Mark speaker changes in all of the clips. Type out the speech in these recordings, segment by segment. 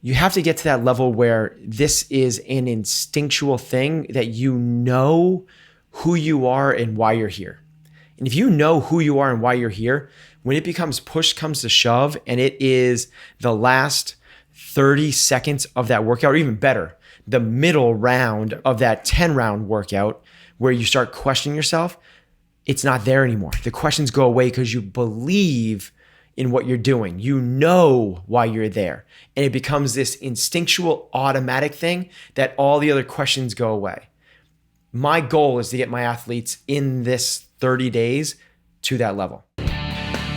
Speaker 1: you have to get to that level where this is an instinctual thing that you know who you are and why you're here. And if you know who you are and why you're here, when it becomes push comes to shove and it is the last 30 seconds of that workout, or even better, the middle round of that 10-round workout where you start questioning yourself, it's not there anymore. The questions go away because you believe in what you're doing. You know why you're there. And it becomes this instinctual, automatic thing that all the other questions go away. My goal is to get my athletes in this 30 days to that level.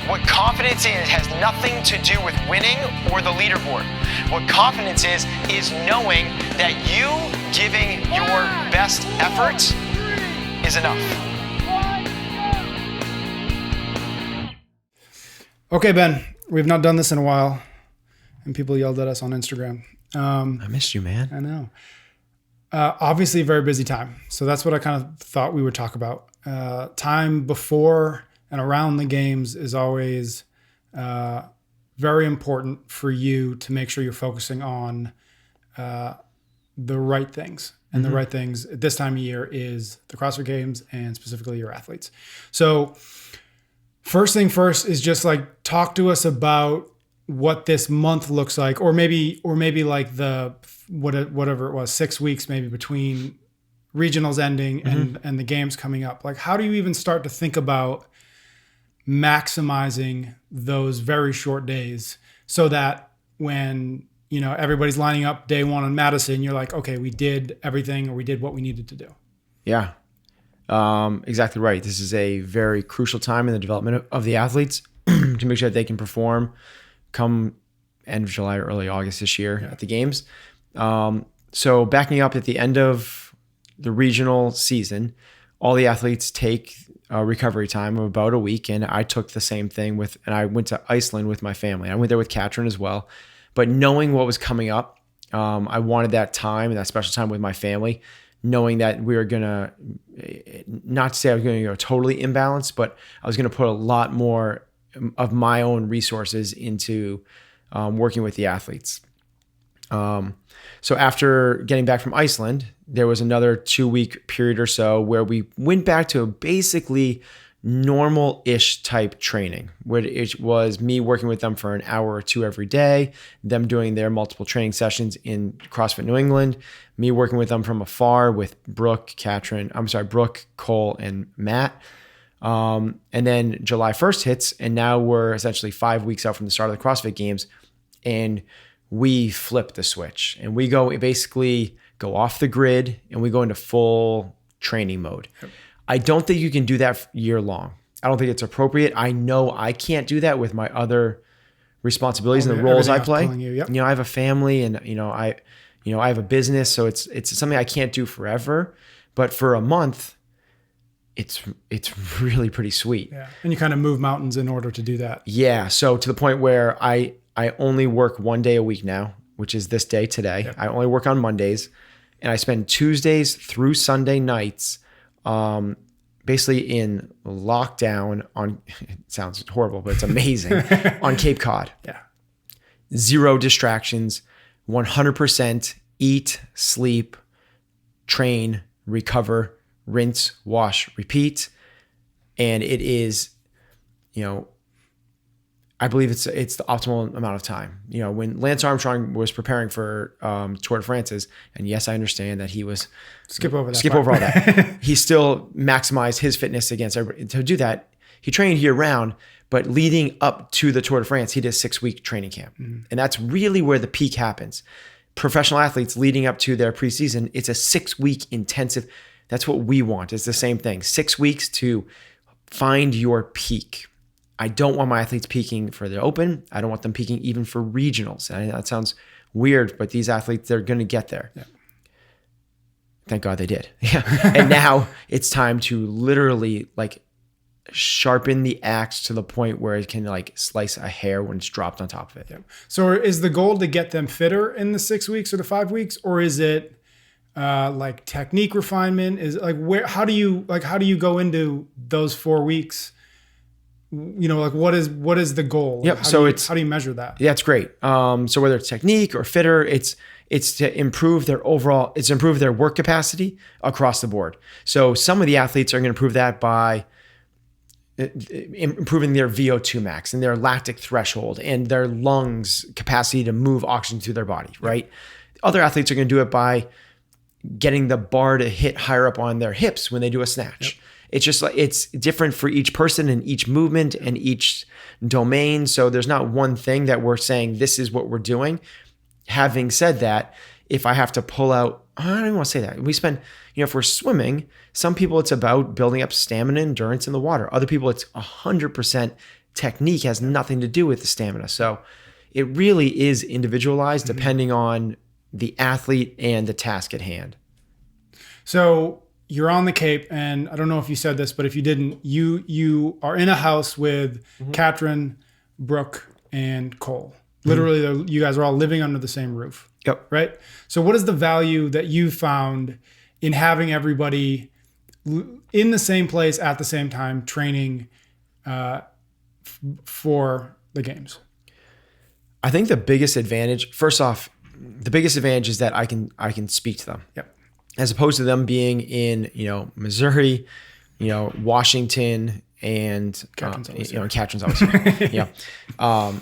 Speaker 1: What confidence is has nothing to do with winning or the leaderboard. What confidence is knowing that you giving your best effort is enough.
Speaker 2: Okay, Ben, we've not done this in a while, and people yelled at us on Instagram.
Speaker 1: I missed you, man.
Speaker 2: I know. Obviously, a very busy time. So that's what I kind of thought we would talk about. Time before and around the games is always very important for you to make sure you're focusing on the right things. And the right things at this time of year is the CrossFit Games and specifically your athletes. So first thing first is just like talk to us about what this month looks like, or maybe like the whatever it was, 6 weeks maybe between regionals ending and the games coming up. Like, how do you even start to think about maximizing those very short days so that when everybody's lining up day one in Madison, you're like, okay, we did everything, or we did what we needed to do.
Speaker 1: Yeah. Exactly right. This is a very crucial time in the development of the athletes to make sure that they can perform come end of July or early August this year at the games. So backing up at the end of the regional season, all the athletes take a recovery time of about a week. And I took the same thing and I went to Iceland with my family. I went there with Katrin as well. But knowing what was coming up, I wanted that time and that special time with my family, knowing that we were going to, not to say I was going to go totally imbalanced, but I was going to put a lot more of my own resources into working with the athletes. So after getting back from Iceland, there was another 2-week period or so where we went back to basically normal-ish type training, where it was me working with them for an hour or two every day, them doing their multiple training sessions in CrossFit New England, me working with them from afar with Brooke, Cole, and Matt. And then July 1st hits, and now we're essentially 5 weeks out from the start of the CrossFit Games, and we flip the switch, and we basically go off the grid, and we go into full training mode. Yep. I don't think you can do that year long. I don't think it's appropriate. I know I can't do that with my other responsibilities and the roles I play. I have a family, and I have a business, so it's something I can't do forever. But for a month, it's really pretty sweet.
Speaker 2: Yeah, and you kind of move mountains in order to do that.
Speaker 1: Yeah, so to the point where I only work 1 day a week now, which is this day today. Yep. I only work on Mondays, and I spend Tuesdays through Sunday nights basically in lockdown on, it sounds horrible, but it's amazing, on Cape Cod.
Speaker 2: Yeah.
Speaker 1: 0 distractions, 100% eat, sleep, train, recover, rinse, wash, repeat. And it is, I believe it's the optimal amount of time. When Lance Armstrong was preparing for Tour de France's, and yes, I understand that he was skip over all that. He still maximized his fitness against everybody. To do that, he trained year round, but leading up to the Tour de France, he did a 6-week training camp. Mm-hmm. And that's really where the peak happens. Professional athletes leading up to their preseason, it's a 6-week intensive. That's what we want. It's the same thing. 6 weeks to find your peak. I don't want my athletes peaking for the open. I don't want them peaking even for regionals. And that sounds weird, but these athletes, they're going to get there. Yeah. Thank God they did. Yeah. And now it's time to literally sharpen the axe to the point where it can slice a hair when it's dropped on top of it.
Speaker 2: Yeah. So is the goal to get them fitter in the 6 weeks or the 5 weeks, or is it technique refinement? Is how do you go into those 4 weeks like what is the goal?
Speaker 1: Yep.
Speaker 2: How do you measure that?
Speaker 1: Yeah, it's great. So whether it's technique or fitter, it's to improve their improve their work capacity across the board. So some of the athletes are going to improve that by improving their VO2 max and their lactic threshold and their lungs capacity to move oxygen through their body, right? Other athletes are going to do it by getting the bar to hit higher up on their hips when they do a snatch. Yep. It's just like, it's different for each person and each movement and each domain. So there's not one thing that we're saying, this is what we're doing. Having said that, if I have to pull out, I don't even want to say that. We spend, if we're swimming, some people it's about building up stamina and endurance in the water. Other people it's 100% technique, has nothing to do with the stamina. So it really is individualized depending on the athlete and the task at hand.
Speaker 2: So you're on the Cape, and I don't know if you said this, but if you didn't, you are in a house with Katrin, Brooke, and Cole. Literally, you guys are all living under the same roof.
Speaker 1: Yep.
Speaker 2: Right? So what is the value that you found in having everybody in the same place at the same time training for the games?
Speaker 1: I think the biggest advantage, first off, is that I can speak to them.
Speaker 2: Yep.
Speaker 1: As opposed to them being in, Missouri, Washington, and Katrin's always here. Yeah.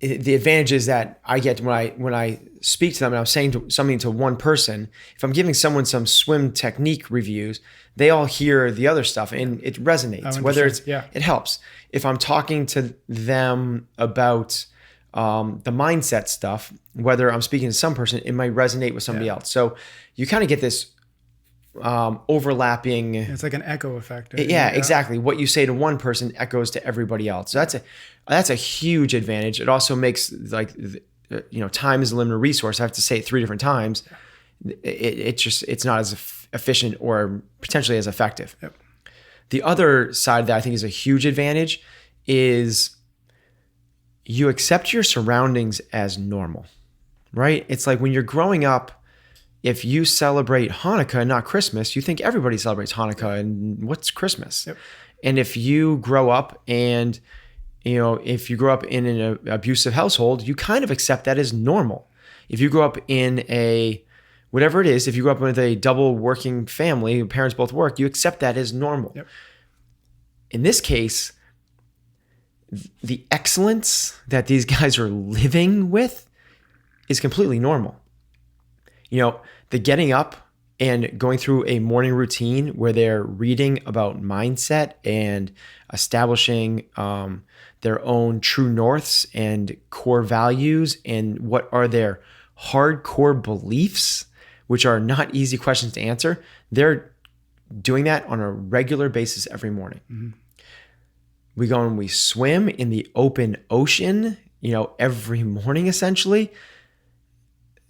Speaker 1: The advantage is that I get when I speak to them and I'm saying something to one person, if I'm giving someone some swim technique reviews, they all hear the other stuff and it resonates. Whether it helps. If I'm talking to them about the mindset stuff, whether I'm speaking to some person, it might resonate with somebody else. So you kind of get this overlapping.
Speaker 2: It's like an echo effect.
Speaker 1: Yeah, exactly. What you say to one person echoes to everybody else. So that's a huge advantage. It also makes time is a limited resource. I have to say it 3 different times. It's not as efficient or potentially as effective.
Speaker 2: Yep.
Speaker 1: The other side that I think is a huge advantage is you accept your surroundings as normal, right? It's like when you're growing up, if you celebrate Hanukkah and not Christmas, you think everybody celebrates Hanukkah and what's Christmas? Yep. And if you grow up and, if you grow up in an abusive household, you kind of accept that as normal. If you grow up in whatever it is, if you grow up with a double working family, parents both work, you accept that as normal. Yep. In this case, the excellence that these guys are living with is completely normal. The getting up and going through a morning routine where they're reading about mindset and establishing their own true norths and core values and what are their hardcore beliefs, which are not easy questions to answer. They're doing that on a regular basis every morning. Mm-hmm. We go and we swim in the open ocean, every morning essentially.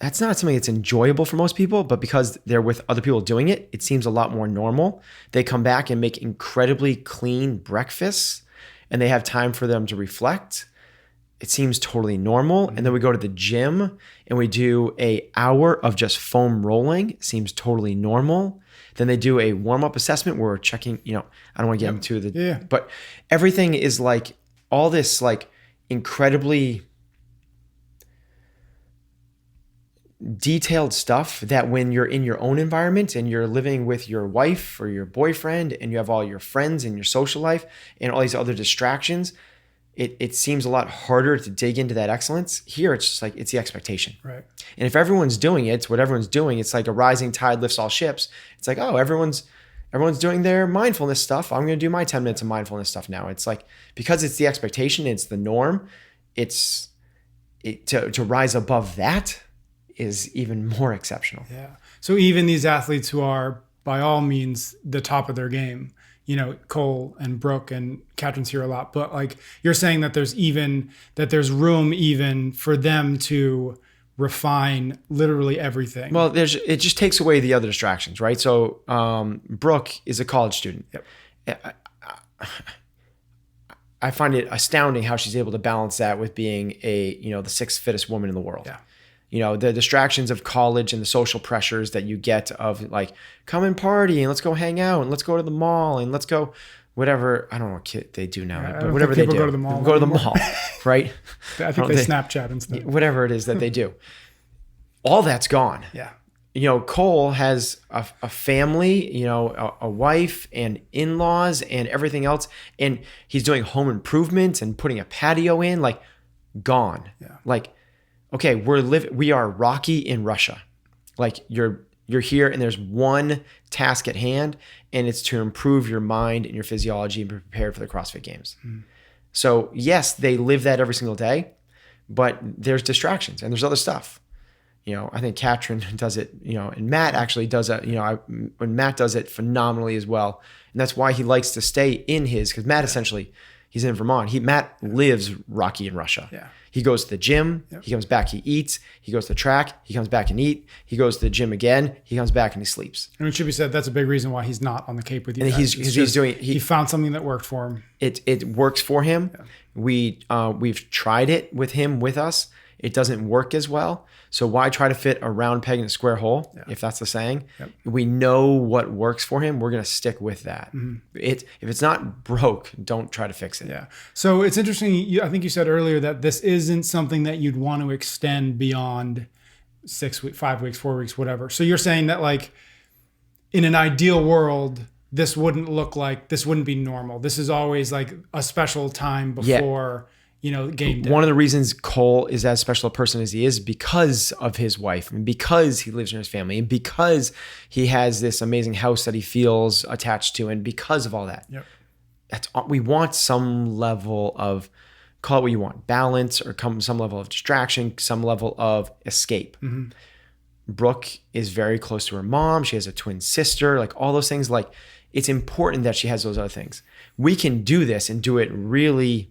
Speaker 1: That's not something that's enjoyable for most people, but because they're with other people doing it, it seems a lot more normal. They come back and make incredibly clean breakfasts and they have time for them to reflect. It seems totally normal. And then we go to the gym and we do an hour of just foam rolling. It seems totally normal. Then they do a warm-up assessment where we're checking, I don't want to get into but everything is like all this like incredibly detailed stuff that when you're in your own environment and you're living with your wife or your boyfriend and you have all your friends and your social life and all these other distractions, it seems a lot harder to dig into that excellence. Here, it's just like, it's the expectation.
Speaker 2: Right.
Speaker 1: And if everyone's doing it, it's what everyone's doing. It's like a rising tide lifts all ships. It's like, oh, everyone's doing their mindfulness stuff. I'm going to do my 10 minutes of mindfulness stuff now. It's like, because it's the expectation, it's the norm. To rise above that is even more exceptional.
Speaker 2: Yeah. So even these athletes who are by all means the top of their game, Cole and Brooke and Katrin's here a lot, but like you're saying that there's room even for them to refine literally everything.
Speaker 1: Well, it just takes away the other distractions, right? So Brooke is a college student. Yep. I find it astounding how she's able to balance that with being the 6th fittest woman in the world.
Speaker 2: Yeah.
Speaker 1: The distractions of college and the social pressures that you get of like, come and party and let's go hang out and let's go to the mall and let's go whatever, I don't know what kit they do now,
Speaker 2: I
Speaker 1: but
Speaker 2: don't
Speaker 1: whatever
Speaker 2: think
Speaker 1: they
Speaker 2: people
Speaker 1: do.
Speaker 2: go to the mall
Speaker 1: People go to the
Speaker 2: anymore.
Speaker 1: mall, right?
Speaker 2: I think they Snapchat instead.
Speaker 1: Whatever it is that they do. All that's gone.
Speaker 2: Yeah.
Speaker 1: Cole has a family, a wife and in-laws and everything else. And he's doing home improvements and putting a patio in, like gone.
Speaker 2: Yeah.
Speaker 1: Like, okay, we are Rocky in Russia. Like you're here and there's one task at hand, and it's to improve your mind and your physiology and be prepared for the CrossFit Games. So yes, they live that every single day, but there's distractions and there's other stuff. I think Katrin does it, and Matt actually does it, when Matt does it phenomenally as well. And that's why he likes to stay in because Matt essentially, he's in Vermont. Matt lives Rocky in Russia.
Speaker 2: Yeah.
Speaker 1: He goes to the gym, he comes back, he eats, he goes to the track, he comes back and eat, he goes to the gym again, he comes back and he sleeps.
Speaker 2: And it should be said, that's a big reason why he's not on the Cape with you
Speaker 1: And
Speaker 2: guys.
Speaker 1: he
Speaker 2: found something that worked for him.
Speaker 1: It works for him. Yeah. We've tried it with him with us. It doesn't work as well. So why try to fit a round peg in a square hole, if that's the saying? Yep. We know what works for him. We're going to stick with that. If it's not broke, don't try to fix it.
Speaker 2: Yeah. So it's interesting. I think you said earlier that this isn't something that you'd want to extend beyond 6 weeks, 5 weeks, 4 weeks, whatever. So you're saying that like in an ideal world, this wouldn't be normal. This is always like a special time before... game day.
Speaker 1: One of the reasons Cole is as special a person as he is because of his wife and because he lives near his family and because he has this amazing house that he feels attached to and because of all that.
Speaker 2: Yep.
Speaker 1: We want some level of, call it what you want, balance or some level of distraction, some level of escape. Brooke is very close to her mom. She has a twin sister, like all those things. Like it's important that she has those other things. We can do this and do it really,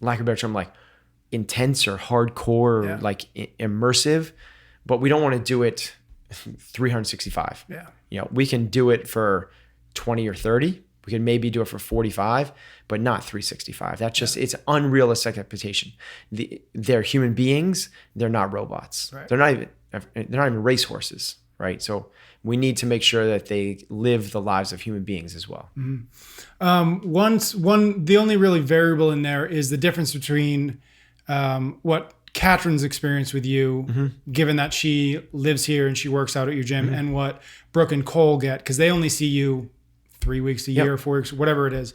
Speaker 1: lack of a better term, like intense or hardcore or like immersive, but we don't want to do it 365.
Speaker 2: Yeah.
Speaker 1: We can do it for 20 or 30. We can maybe do it for 45, but not 365. That's just, it's unrealistic expectation. They're human beings. They're not robots. Right. They're not even racehorses. Right. So we need to make sure that they live the lives of human beings as well.
Speaker 2: The only really variable in there is the difference between what Katrin's experience with you, given that she lives here and she works out at your gym, and what Brooke and Cole get, because they only see you 3 weeks a year, 4 weeks, whatever it is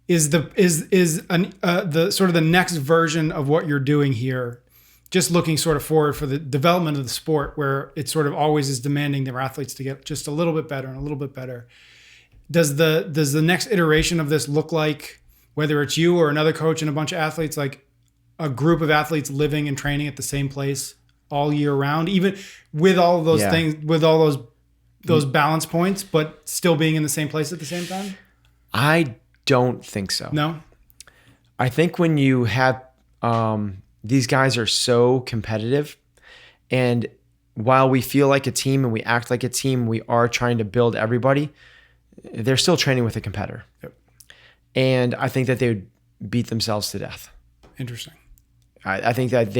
Speaker 2: the sort of the next version of what you're doing here. Just looking sort of forward for the development of the sport, where it sort of always is demanding their athletes to get just a little bit better and a little bit better. Does the next iteration of this look like, whether it's you or another coach and a bunch of athletes, like a group of athletes living and training at the same place all year round, even with all of those things, with all those balance points, but still being in the same place at the same time?
Speaker 1: I don't think so.
Speaker 2: No?
Speaker 1: I think when you have... these guys are so competitive, and while we feel like a team and we act like a team, we are trying to build everybody. They're still training with a competitor.
Speaker 2: Yep.
Speaker 1: And I think that they would beat themselves to death.
Speaker 2: Interesting.
Speaker 1: I think that I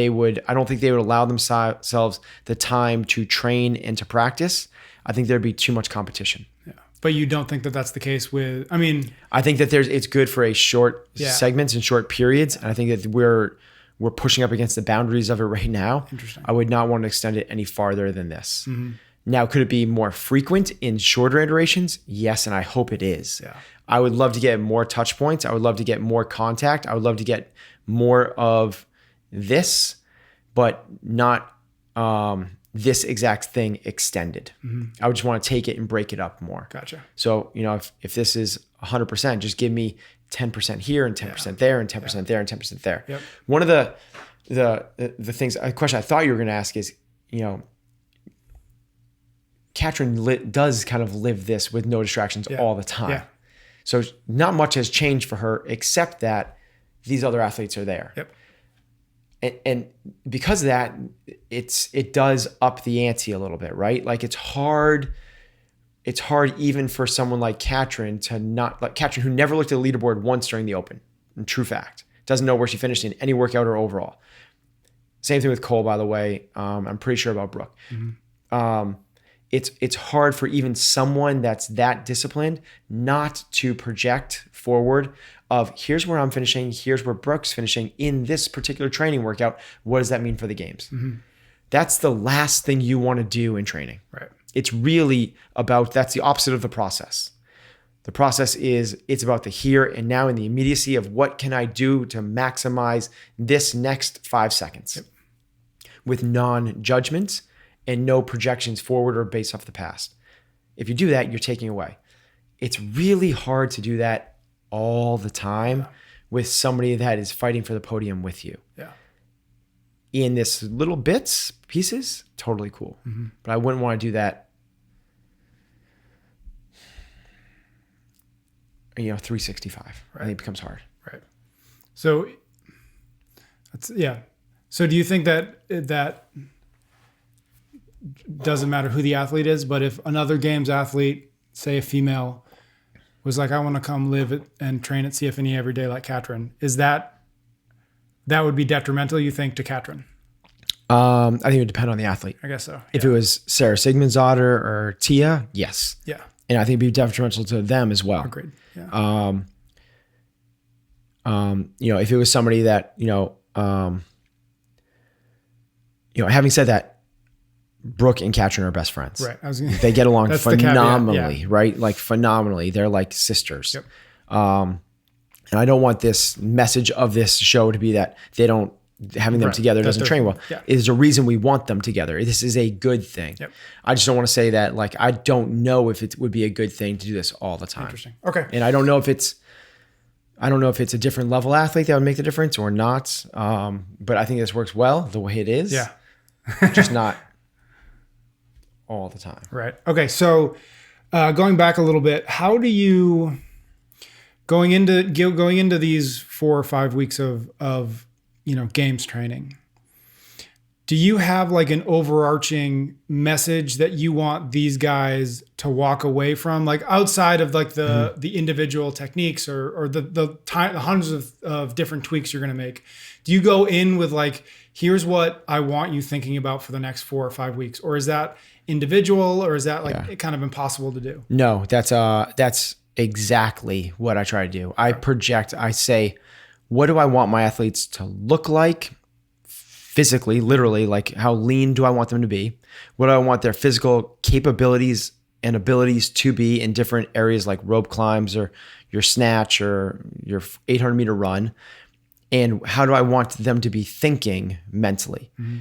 Speaker 1: don't think they would allow themselves the time to train and to practice. I think there'd be too much competition.
Speaker 2: Yeah. But you don't think that that's the case with,
Speaker 1: I think that it's good for a short segments and short periods. And I think that we're pushing up against the boundaries of it right now.
Speaker 2: Interesting.
Speaker 1: I would not want to extend it any farther than this. Now, could it be more frequent in shorter iterations? Yes, and I hope it is.
Speaker 2: Yeah.
Speaker 1: I would love to get more touch points. I would love to get more contact. I would love to get more of this, but not this exact thing extended. I would just want to take it and break it up more.
Speaker 2: Gotcha.
Speaker 1: So, if this is 100%, just give me 10% here and 10% there and 10% there and 10% there.
Speaker 2: Yep.
Speaker 1: One of the things, a question I thought you were going to ask is, Katrin does kind of live this with no distractions all the time. Yeah. So not much has changed for her except that these other athletes are there.
Speaker 2: Yep.
Speaker 1: And because of that, it does up the ante a little bit, right? Like it's hard even for someone like Katrin Katrin, who never looked at the leaderboard once during the Open, in true fact, doesn't know where she finished in any workout or overall. Same thing with Cole, by the way. I'm pretty sure about Brooke. it's hard for even someone that's that disciplined not to project forward of here's where I'm finishing, here's where Brooke's finishing in this particular training workout. What does that mean for the games? Mm-hmm. That's the last thing you want to do in training.
Speaker 2: Right.
Speaker 1: It's really about, that's the opposite of the process. The process is, it's about the here and now and the immediacy of what can I do to maximize this next 5 seconds with non-judgments and no projections forward or based off the past. If you do that, you're taking away. It's really hard to do that all the time with somebody that is fighting for the podium with you.
Speaker 2: Yeah.
Speaker 1: In this little bits, pieces, totally cool. Mm-hmm. But I wouldn't want to do that, 365. Right. I think it becomes hard.
Speaker 2: Right. So that's, yeah. So do you think that doesn't matter who the athlete is, but if another games athlete, say a female, was like, I want to come live and train at CFNE every day like Katrin, is that would be detrimental, you think, to Katrin?
Speaker 1: I think it would depend on the athlete.
Speaker 2: I guess so.
Speaker 1: If it was Sarah Sigmundsdottir or Tia, yes.
Speaker 2: Yeah.
Speaker 1: And I think it'd be detrimental to them as well.
Speaker 2: Agreed. Yeah.
Speaker 1: If it was somebody that, having said that, Brooke and Katrin are best friends.
Speaker 2: Right.
Speaker 1: They get along phenomenally, right? Like phenomenally. They're like sisters.
Speaker 2: Yep.
Speaker 1: And I don't want this message of this show to be that they don't, having them together doesn't train well.
Speaker 2: Yeah.
Speaker 1: There's a reason we want them together. This is a good thing.
Speaker 2: Yep.
Speaker 1: I just don't want to say that, like, I don't know if it would be a good thing to do this all the time.
Speaker 2: Interesting. Okay.
Speaker 1: And I don't know if it's a different level athlete that would make the difference or not. But I think this works well the way it is.
Speaker 2: Yeah.
Speaker 1: Just not all the time.
Speaker 2: Right. Okay. So going back a little bit, how do you, going into these 4 or 5 weeks of games training, do you have like an overarching message that you want these guys to walk away from, like outside of like the individual techniques or the hundreds of different tweaks you're going to make? Do you go in with like, here's what I want you thinking about for the next 4 or 5 weeks? Or is that individual, or is that like kind of impossible to do?
Speaker 1: No, that's exactly what I try to do. I project, I say, what do I want my athletes to look like physically, literally, like how lean do I want them to be? What do I want their physical capabilities and abilities to be in different areas like rope climbs or your snatch or your 800 meter run? And how do I want them to be thinking mentally? Mm-hmm.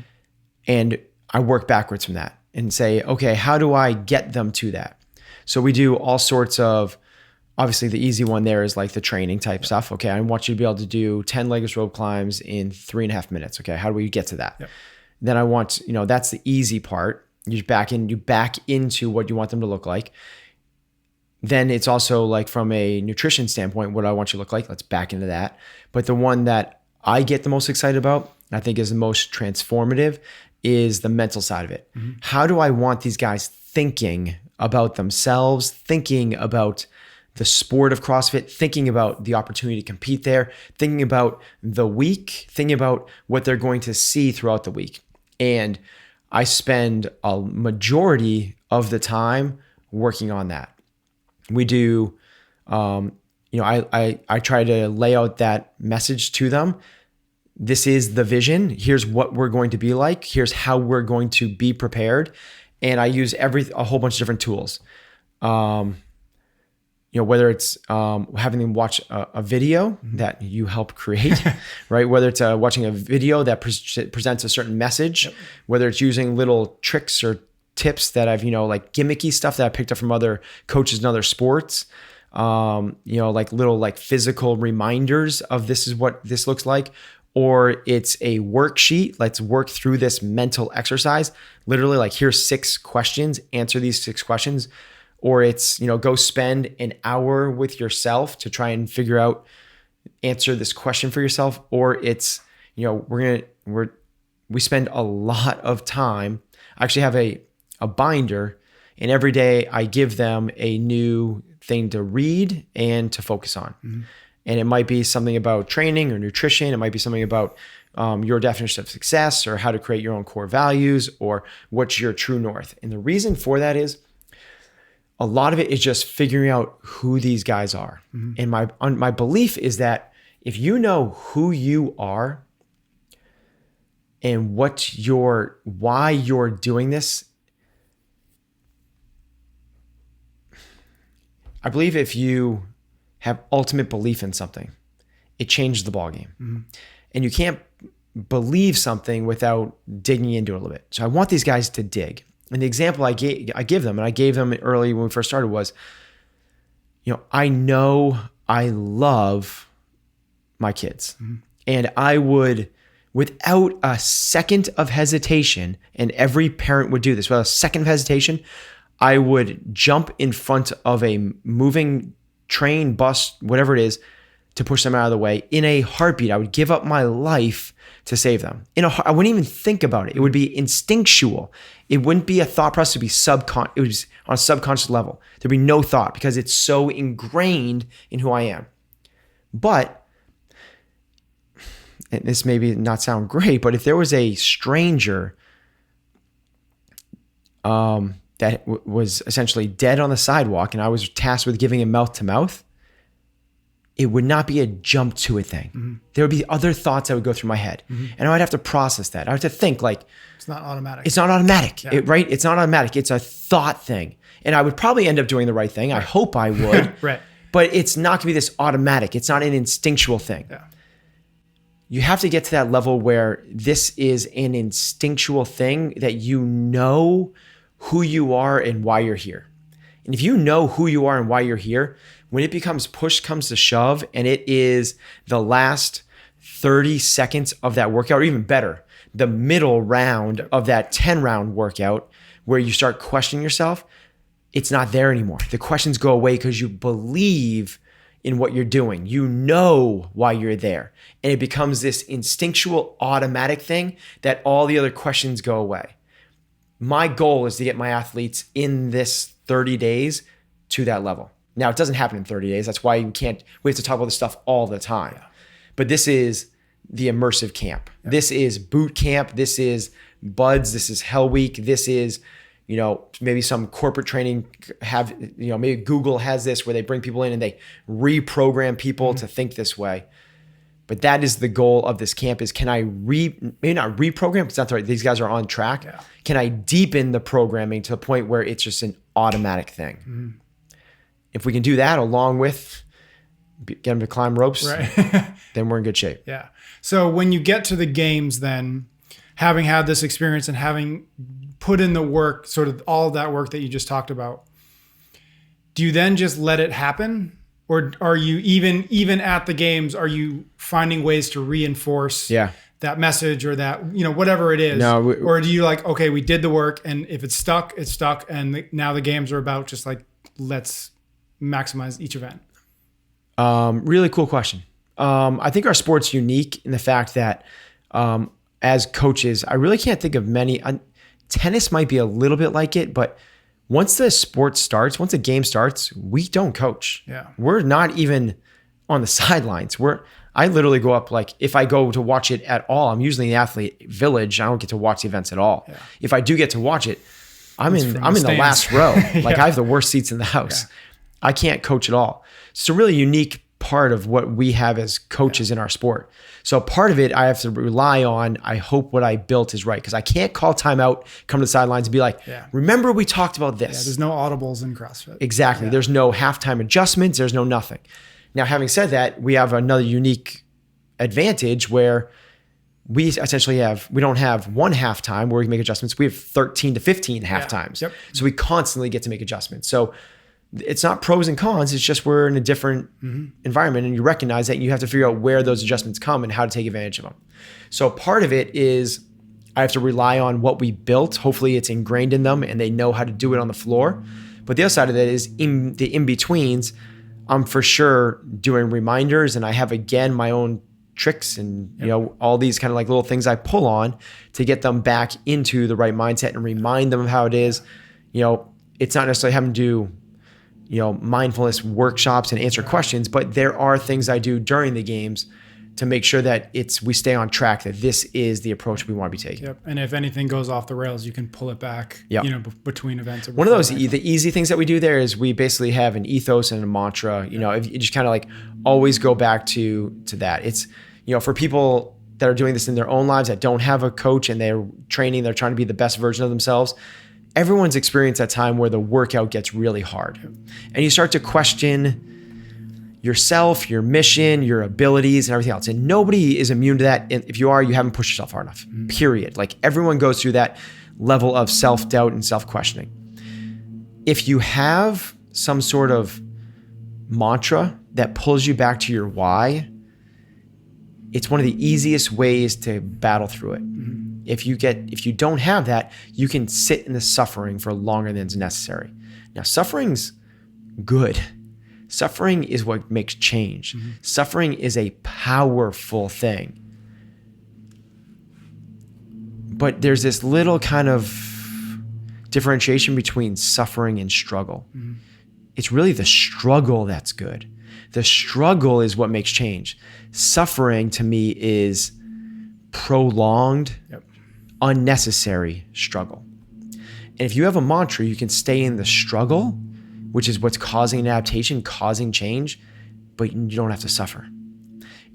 Speaker 1: And I work backwards from that and say, okay, how do I get them to that? So we do all sorts of, obviously the easy one there is like the training type stuff. Okay, I want you to be able to do 10 legless rope climbs in 3.5 minutes. Okay, how do we get to that? Yep. Then I want, that's the easy part. You back into what you want them to look like. Then it's also like from a nutrition standpoint, what do I want you to look like? Let's back into that. But the one that I get the most excited about, and I think is the most transformative, is the mental side of it. Mm-hmm. How do I want these guys thinking about themselves, thinking about the sport of CrossFit, thinking about the opportunity to compete there, thinking about the week, thinking about what they're going to see throughout the week. And I spend a majority of the time working on that. We do, I try to lay out that message to them. This is the vision. Here's what we're going to be like. Here's how we're going to be prepared. And I use a whole bunch of different tools. Whether it's having them watch a video that you help create, right? Whether it's watching a video that presents a certain message, whether it's using little tricks or tips that I've, like gimmicky stuff that I picked up from other coaches in other sports, like little like physical reminders of this is what this looks like. Or it's a worksheet. Let's work through this mental exercise. Literally like, here's 6 questions, answer these 6 questions. Or it's, go spend an hour with yourself to try and answer this question for yourself. Or it's, we spend a lot of time. I actually have a binder, and every day I give them a new thing to read and to focus on. Mm-hmm. And it might be something about training or nutrition. It might be something about your definition of success, or how to create your own core values, or what's your true north. And the reason for that is a lot of it is just figuring out who these guys are. And my belief is that if you know who you are and why you're doing this, I believe if you have ultimate belief in something, it changes the ballgame. And you can't believe something without digging into it a little bit. So I want these guys to dig. And the example I give them, and I gave them early when we first started, was, I know I love my kids. And I would, without a second of hesitation, and every parent would do this, without a second of hesitation, I would jump in front of a moving train, bus, whatever it is, to push them out of the way in a heartbeat. I would give up my life to save them. I wouldn't even think about it. It would be instinctual. It wouldn't be a thought process. It would be it was on a subconscious level. There'd be no thought because it's so ingrained in who I am. But, and this maybe not sound great, but if there was a stranger that was essentially dead on the sidewalk and I was tasked with giving him mouth to mouth, it would not be a jump to it thing. There would be other thoughts that would go through my head. And I would have to process that. I would have to think like,
Speaker 2: it's not automatic.
Speaker 1: It's not automatic,
Speaker 2: Yeah.
Speaker 1: right? It's not automatic. It's a thought thing. And I would probably end up doing the right thing. I hope I would.
Speaker 2: Right.
Speaker 1: But it's not gonna be this automatic. It's not an instinctual thing.
Speaker 2: Yeah.
Speaker 1: You have to get to that level where this is an instinctual thing, that you know who you are and why you're here. And if you know who you are and why you're here, when it becomes push comes to shove and it is the last 30 seconds of that workout, or even better, the middle round of that 10-round workout where you start questioning yourself, it's not there anymore. The questions go away because you believe in what you're doing. You know why you're there. And it becomes this instinctual, automatic thing that all the other questions go away. My goal is to get my athletes in this 30 days to that level. Now, it doesn't happen in 30 days. That's why we have to talk about this stuff all the time. Yeah. But this is the immersive camp. Yeah. This is boot camp. This is buds. This is Hell Week. This is, maybe some corporate training maybe Google has this where they bring people in and they reprogram people to think this way. But that is the goal of this camp, is can I maybe not reprogram, it's not the right, these guys are on track. Yeah. Can I deepen the programming to the point where it's just an automatic thing? If we can do that along with get them to climb ropes, right, then we're in good shape.
Speaker 2: Yeah. So when you get to the games, then having had this experience and having put in the work, sort of all of that work that you just talked about, do you then just let it happen? Or are you even at the games, are you finding ways to reinforce that message or that, whatever it is?
Speaker 1: No,
Speaker 2: or do you like, okay, we did the work and if it's stuck, it's stuck. And now the games are about just like, let's maximize each event.
Speaker 1: Really cool question. I think our sport's unique in the fact that as coaches, I really can't think of many. Tennis might be a little bit like it, but once the sport starts, once the game starts, we don't coach.
Speaker 2: Yeah.
Speaker 1: We're not even on the sidelines. I literally go up, like if I go to watch it at all, I'm usually in the athlete village. I don't get to watch the events at all. Yeah. If I do get to watch it, I'm in the last row. Like I have the worst seats in the house. Yeah. I can't coach at all. It's a really unique part of what we have as coaches in our sport. So part of it, I have to rely on, I hope what I built is right. Because I can't call timeout, come to the sidelines and be like, remember we talked about this.
Speaker 2: Yeah, there's no audibles in CrossFit.
Speaker 1: Exactly. Yeah. There's no halftime adjustments. There's no nothing. Now, having said that, we have another unique advantage where we essentially we don't have one halftime where we can make adjustments. We have 13 to 15 half times. Yep. So we constantly get to make adjustments. So it's not pros and cons. It's just we're in a different environment, and you recognize that, and you have to figure out where those adjustments come and how to take advantage of them. So part of it is I have to rely on what we built. Hopefully it's ingrained in them and they know how to do it on the floor. But the other side of that is in the in-betweens, I'm for sure doing reminders, and I have, again, my own tricks and all these kind of like little things I pull on to get them back into the right mindset and remind them of how it is. It's not necessarily having to do mindfulness workshops and answer questions, but there are things I do during the games to make sure that we stay on track, that this is the approach we want to be taking.
Speaker 2: Yep. And if anything goes off the rails, you can pull it back, between events.
Speaker 1: One of those, the easy things that we do there is we basically have an ethos and a mantra. If you just kind of like always go back to that. It's, for people that are doing this in their own lives that don't have a coach and they're training, they're trying to be the best version of themselves. Everyone's experienced that time where the workout gets really hard and you start to question yourself, your mission, your abilities, and everything else. And nobody is immune to that. And if you are, you haven't pushed yourself hard enough, period. Like everyone goes through that level of self-doubt and self-questioning. If you have some sort of mantra that pulls you back to your why, it's one of the easiest ways to battle through it. If you don't have that, you can sit in the suffering for longer than is necessary. Now, suffering's good. Suffering is what makes change. Suffering is a powerful thing. But there's this little kind of differentiation between suffering and struggle. It's really the struggle that's good. The struggle is what makes change. Suffering to me is prolonged, unnecessary struggle. And if you have a mantra, you can stay in the struggle, which is what's causing an adaptation, causing change, but you don't have to suffer.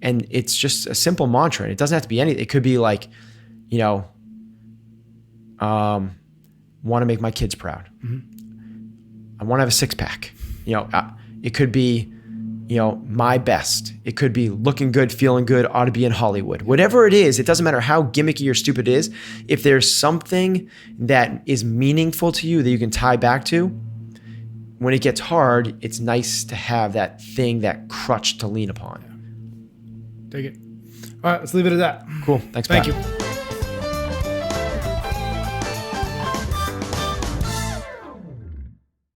Speaker 1: And it's just a simple mantra. It doesn't have to be anything. It could be like, want to make my kids proud. I want to have a six pack. It could be, my best. It could be looking good, feeling good, ought to be in Hollywood. Whatever it is, it doesn't matter how gimmicky or stupid it is. If there's something that is meaningful to you that you can tie back to, when it gets hard, it's nice to have that thing, that crutch to lean upon.
Speaker 2: Take it. All right, let's leave it at that.
Speaker 1: Cool. Thanks, Pat.
Speaker 2: Thank you.